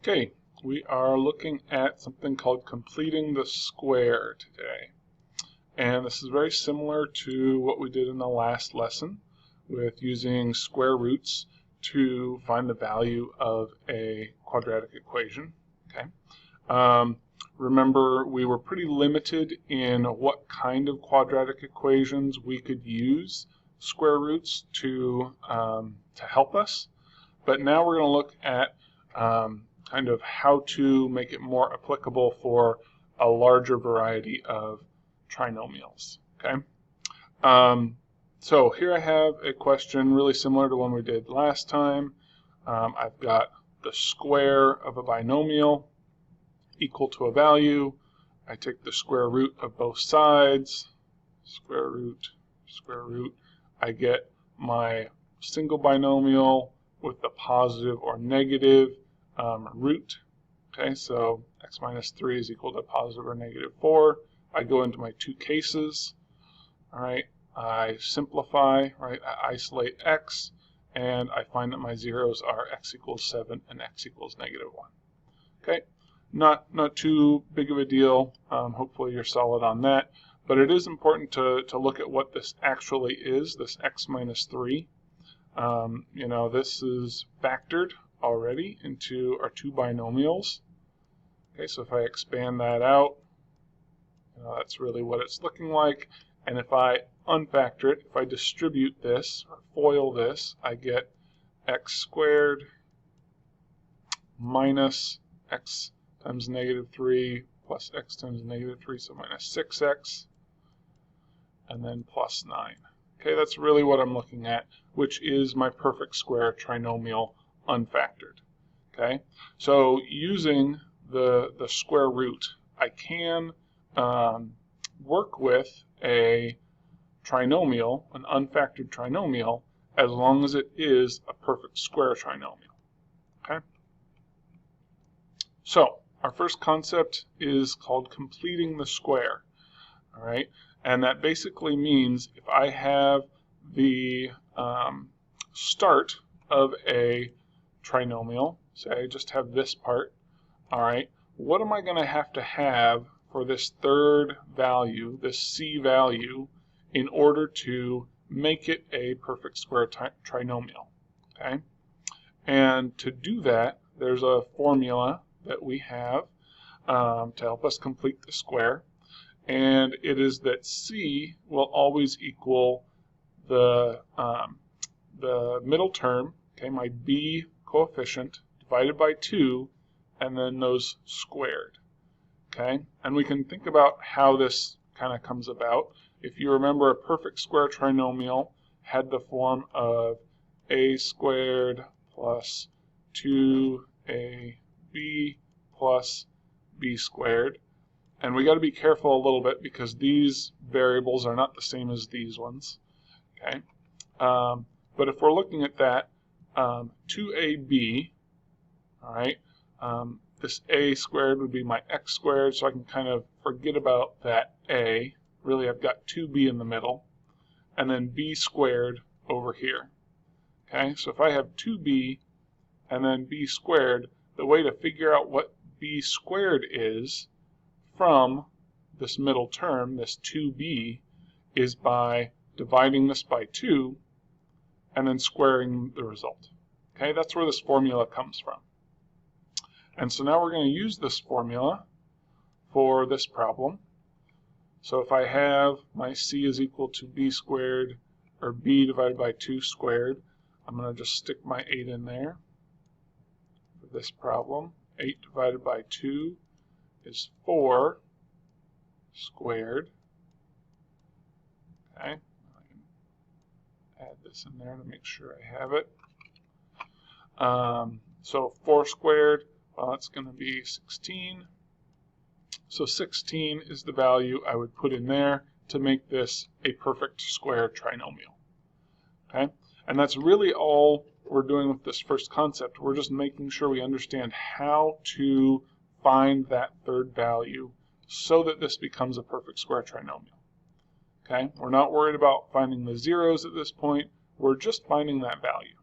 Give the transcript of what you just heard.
Okay, we are looking at something called completing the square today. And this is very similar to what we did in the last lesson with using square roots to find the value of a quadratic equation. Okay. Remember, we were pretty limited in what kind of quadratic equations we could use square roots to help us. But now we're going to look at kind of how to make it more applicable for a larger variety of trinomials. Okay. So here I have a question really similar to one we did last time. I've got the square of a binomial equal to a value. I take the square root of both sides, square root. I get my single binomial with the positive or negative root. Okay, so x minus 3 is equal to positive or negative 4. I go into my two cases. All right, I simplify, right? I isolate x, and I find that my zeros are x equals 7 and x equals negative 1. Okay, not too big of a deal. Hopefully you're solid on that. But it is important to look at what this actually is, this x minus 3. You know, this is factored already into our two binomials. Okay, so if I expand that out, you know, that's really what it's looking like. And if I unfactor it, if I distribute this or FOIL this, I get x squared minus x times negative 3 plus x times negative 3, so minus 6x, and then plus 9. Okay, that's really what I'm looking at, which is my perfect square trinomial unfactored. Okay, so using the square root, I can work with a trinomial, an unfactored trinomial, as long as it is a perfect square trinomial. Okay, so our first concept is called completing the square. All right, and that basically means if I have the start of a trinomial, say I just have this part, all right, what am I going to have for this third value, this c value, in order to make it a perfect square trinomial? Okay, and to do that, there's a formula that we have to help us complete the square. And it is that c will always equal the middle term, okay, my b coefficient, divided by 2, and then those squared. Okay, and we can think about how this kind of comes about. If you remember, a perfect square trinomial had the form of a squared plus 2ab plus b squared. And we got to be careful a little bit because these variables are not the same as these ones. Okay, but if we're looking at that, 2ab, all right, this a squared would be my x squared, so I can kind of forget about that a. Really, I've got 2b in the middle, and then b squared over here. Okay, so if I have 2b and then b squared, the way to figure out what b squared is from this middle term, this 2b, is by dividing this by 2 and then squaring the result. Okay, that's where this formula comes from. And so now we're going to use this formula for this problem. So if I have my c is equal to b squared, or b divided by 2 squared, I'm going to just stick my 8 in there for this problem. 8 divided by 2 is 4 squared. Okay, I can add this in there to make sure I have it. So 4 squared, well, that's going to be 16. So 16 is the value I would put in there to make this a perfect square trinomial. Okay, and that's really all we're doing with this first concept. We're just making sure we understand how to find that third value so that this becomes a perfect square trinomial. Okay, we're not worried about finding the zeros at this point. We're just finding that value.